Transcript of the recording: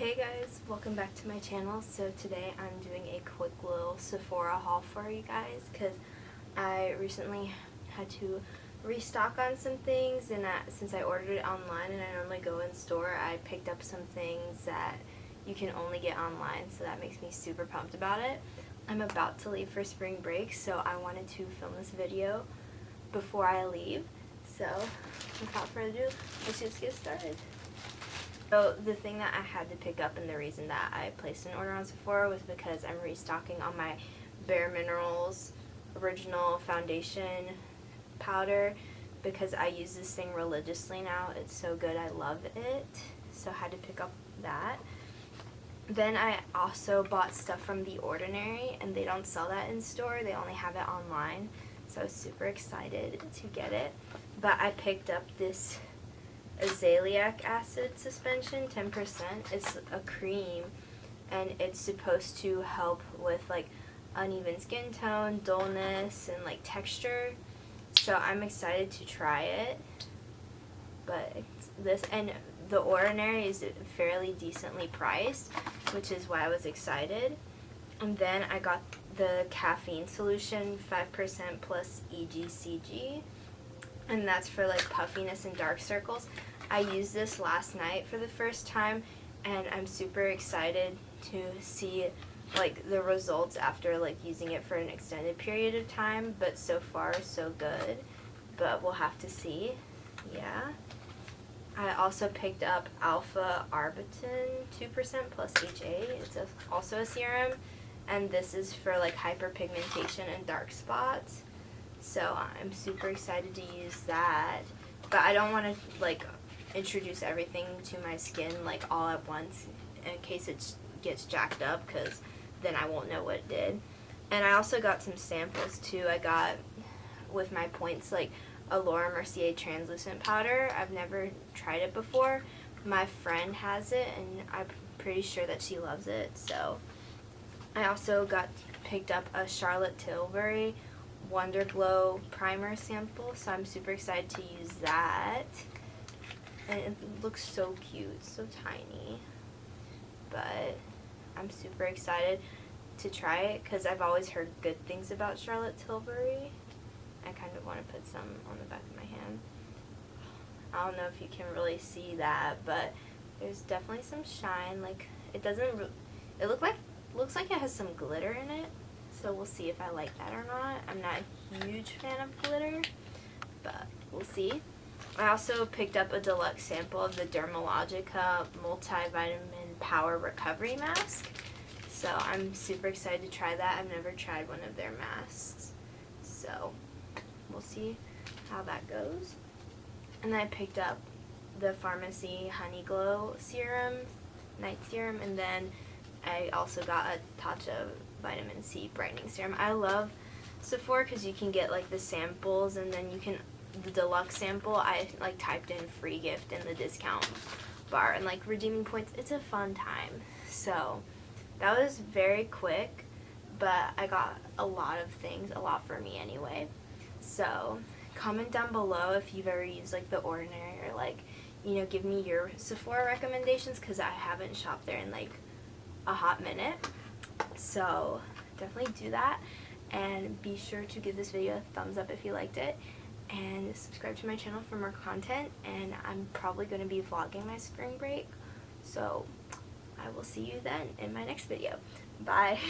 Hey guys, welcome back to my channel. So today I'm doing a quick little Sephora haul for you guys because I recently had to restock on some things, and since I ordered it online and I normally go in store, I picked up some things that you can only get online, so that makes me super pumped about it. I'm about to leave for spring break, so I wanted to film this video before I leave. So without further ado, let's just get started. So the thing that I had to pick up and the reason that I placed an order on Sephora was because I'm restocking on my Bare Minerals original foundation powder because I use this thing religiously now. It's so good. I love it. So I had to pick up that. Then I also bought stuff from The Ordinary, and they don't sell that in store. They only have it online. So I was super excited to get it. But I picked up this azelaic acid suspension, 10%. It's a cream, and it's supposed to help with like uneven skin tone, dullness, and like texture. So I'm excited to try it. But this, and The Ordinary is fairly decently priced, which is why I was excited. And then I got the caffeine solution, 5% plus EGCG, and that's for like puffiness and dark circles. I used this last night for the first time, and I'm super excited to see like the results after like using it for an extended period of time. But so far so good, but we'll have to see. Yeah. I also picked up Alpha Arbutin 2% plus HA. It's also a serum, and this is for like hyperpigmentation and dark spots. So I'm super excited to use that, but I don't want to like introduce everything to my skin like all at once in case it gets jacked up, because then I won't know what it did. And I also got some samples too. I got, with my points, like a Laura Mercier translucent powder. I've never tried it before. My friend has it, and I'm pretty sure that she loves it. So I also picked up a Charlotte Tilbury Wonder Glow primer sample, so I'm super excited to use that. And it looks so cute, so tiny. But I'm super excited to try it because I've always heard good things about Charlotte Tilbury. I kind of want to put some on the back of my hand. I don't know if you can really see that, but there's definitely some shine. Like, it doesn't, it looks like it has some glitter in it. So we'll see if I like that or not. I'm not a huge fan of glitter, but we'll see. I also picked up a deluxe sample of the Dermalogica Multivitamin Power Recovery Mask. So I'm super excited to try that. I've never tried one of their masks. So we'll see how that goes. And then I picked up the Pharmacy Honey Glow Serum, Night Serum, and then I also got a Tatcha Vitamin C Brightening Serum. I love Sephora because you can get like the samples, and then you can, the deluxe sample, I like typed in free gift in the discount bar and like redeeming points. It's a fun time. So that was very quick, but I got a lot of things, a lot for me anyway. So comment down below if you've ever used like The Ordinary, or like, you know, give me your Sephora recommendations because I haven't shopped there in like a hot minute. So definitely do that, and be sure to give this video a thumbs up if you liked it, and subscribe to my channel for more content. And I'm probably going to be vlogging my spring break, so I will see you then in my next video. Bye.